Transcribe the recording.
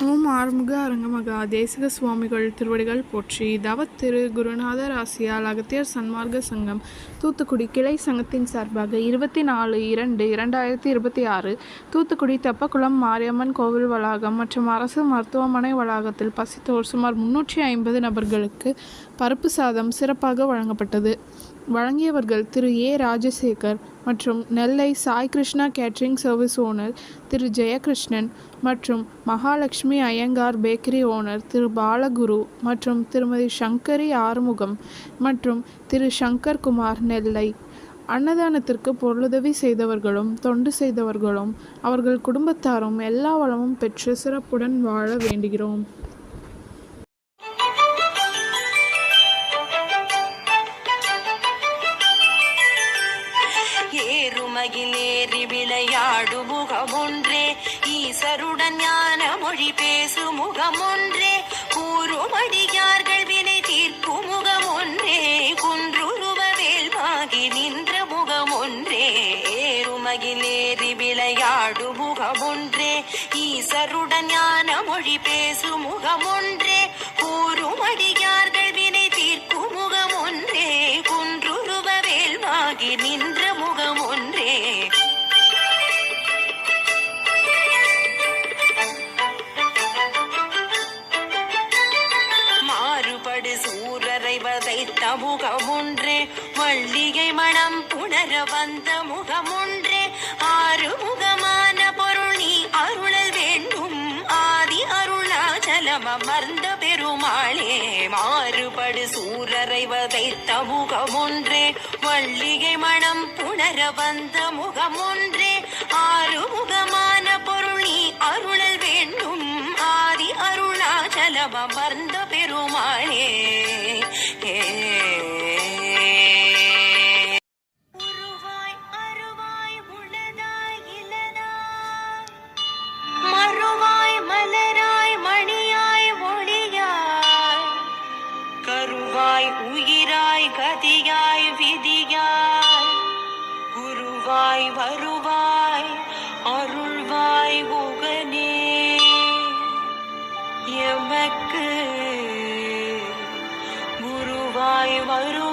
ஓம் ஆறுமுக அரங்கமகா தேசிக சுவாமிகள் திருவடிகள் போற்றி. தவத்திரு குருநாதர் ஆசியால் அகத்தியர் சன்மார்க்க சங்கம் தூத்துக்குடி கிளை சங்கத்தின் சார்பாக 24/2/2026 தூத்துக்குடி தெப்பக்குளம் மாரியம்மன் கோவில் வளாகம் மற்றும் அரசு மருத்துவமனை வளாகத்தில் பசித்தோர் சுமார் 350 நபர்களுக்கு பருப்பு சாதம் சிறப்பாக வழங்கப்பட்டது. வழங்கியவர்கள் திரு ஏ ராஜசேகர் மற்றும் Nellai Sai Krishna catering service owner Thiru Jayakrishnan மற்றும் மகாலட்சுமி ஐயங்கார் பேக்கரி ஓனர் திரு பாலகுரு மற்றும் திருமதி சங்கரி ஆறுமுகம் மற்றும் திரு சங்கர் குமார் நெல்லை. அன்னதானத்திற்கு பொருளுதவி செய்தவர்களும் தொண்டு செய்தவர்களும் அவர்கள் குடும்பத்தாரும் எல்லா வளமும் பெற்று சிறப்புடன் வாழ வேண்டுகிறோம். ஏறுமகிலேறி விளையாடு முகமொன்றே, ஈசருடன் ஞான மொழி பேசு முகமொன்றே, கூறுமடியார்கள் வினை தீர்க்கும் முகமொன்றே, குன்றுருவ வேல்வாகி நின்ற முகமொன்றே. ஏறுமகிலேறி விளையாடு முகமொன்றே, ஈசருடன் ஞான மொழி பேசு முகமொன்றே, கூறுமடியார்கள் வினை தீர்க்கும் முகமொன்றே, குன்றுருவ வேல்வாகி நின்ற முகமொன்றே. மாறுபடு சூரரை வதைத்த முகமொன்றே, வள்ளிகை மனம் புணர வந்த முகமொன்றே, ஆறுமுகமான பொருள் நீ அருளல் வேண்டும், ஆதி அருணாச்சலம் அமர்ந்த பெருமாளே. மாறுபடு சூரரை வதைத்த முகமொன்றே, வள்ளிகை மனம் புணர வந்த முகமொன்றே, ஆறுமுகமான பொருள் நீ அருளல் வேண்டும், ஆதி அருணாச்சலம் அமர்ந்த பெருமாளே. உயிராய் கதியாய் விதியாய் குருவாய் வருவாய் அருள்வாய் உகனே. எமக்கு குருவாய் வரு